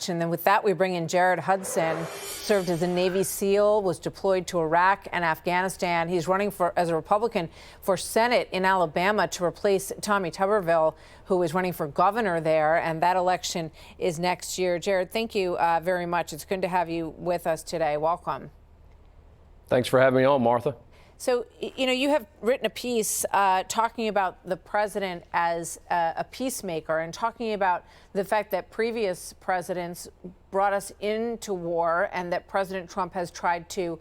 much. And then with that, we bring in Jared Hudson, served as a Navy SEAL, was deployed to Iraq and Afghanistan. He's running as a Republican for Senate in Alabama to replace Tommy Tuberville, who is running for governor there. And that election is next year. Jared, thank you very much. It's good to have you with us today. Welcome. Thanks for having me on, Martha. So, you have written a piece talking about the president as a peacemaker and talking about the fact that previous presidents brought us into war and that President Trump has tried to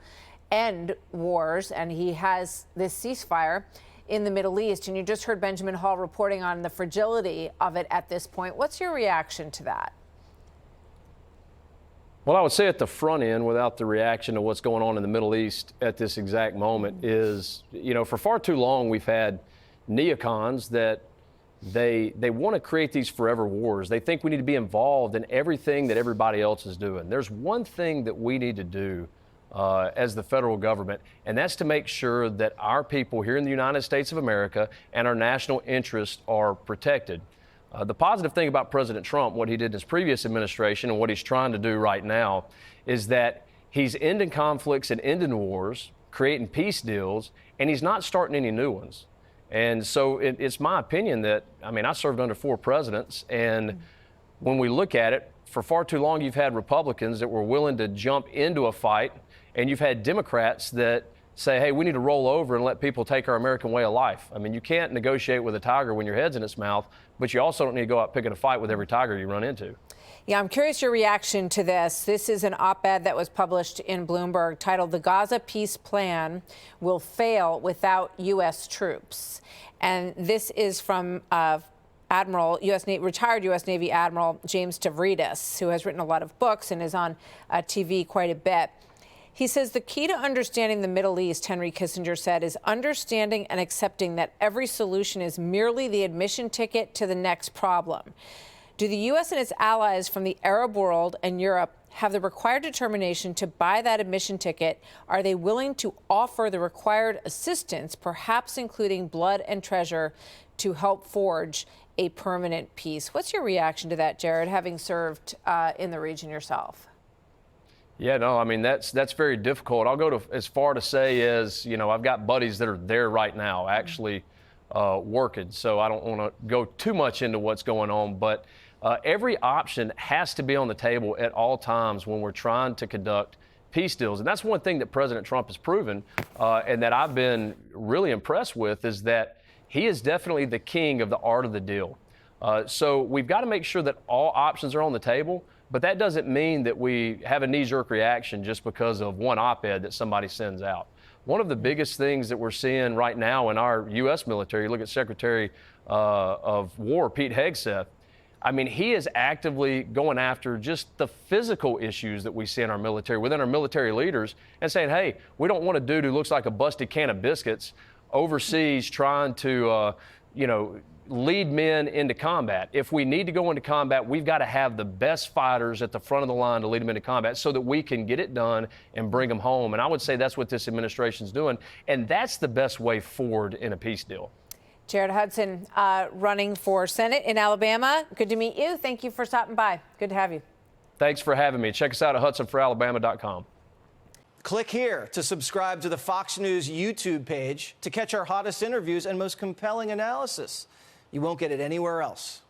end wars, and he has this ceasefire in the Middle East. And you just heard Benjamin Hall reporting on the fragility of it at this point. What's your reaction to that? Well, I would say at the front end, without the reaction to what's going on in the Middle East at this exact moment, is, for far too long we've had neocons that they want to create these forever wars. They think we need to be involved in everything that everybody else is doing. There's one thing that we need to do as the federal government, and that's to make sure that our people here in the United States of America and our national interests are protected. The positive thing about President Trump, what he did in his previous administration and what he's trying to do right now, is that he's ending conflicts and ending wars, creating peace deals, and he's not starting any new ones. And so it's my opinion that, I served under 4 presidents, and when we look at it, for far too long you've had Republicans that were willing to jump into a fight, and you've had Democrats that say, hey, we need to roll over and let people take our American way of life. You can't negotiate with a tiger when your head's in its mouth, but you also don't need to go out picking a fight with every tiger you run into. Yeah, I'm curious your reaction to this. This is an op-ed that was published in Bloomberg titled "The Gaza Peace Plan Will Fail Without U.S. Troops." And this is from retired U.S. Navy Admiral James Stavridis, who has written a lot of books and is on TV quite a bit. He says the key to understanding the Middle East, Henry Kissinger said, is understanding and accepting that every solution is merely the admission ticket to the next problem. Do the U.S. and its allies from the Arab world and Europe have the required determination to buy that admission ticket? Are they willing to offer the required assistance, perhaps including blood and treasure, to help forge a permanent peace? What's your reaction to that, Jared, having served in the region yourself? Yeah, no, that's very difficult. I'll go as far to say as, I've got buddies that are there right now actually working, so I don't want to go too much into what's going on, but every option has to be on the table at all times when we're trying to conduct peace deals. And that's one thing that President Trump has proven and that I've been really impressed with, is that he is definitely the king of the art of the deal. So we've got to make sure that all options are on the table. But that doesn't mean that we have a knee-jerk reaction just because of one op-ed that somebody sends out. One of the biggest things that we're seeing right now in our U.S. military, look at Secretary of War Pete Hegseth, he is actively going after just the physical issues that we see in our military, within our military leaders, and saying, hey, we don't want a dude who looks like a busted can of biscuits overseas trying to, lead men into combat. If we need to go into combat, we've got to have the best fighters at the front of the line to lead them into combat so that we can get it done and bring them home. And I would say that's what this administration's doing. And that's the best way forward in a peace deal. Jared Hudson, running for Senate in Alabama. Good to meet you. Thank you for stopping by. Good to have you. Thanks for having me. Check us out at HudsonForAlabama.com. Click here to subscribe to the Fox News YouTube page to catch our hottest interviews and most compelling analysis. You won't get it anywhere else.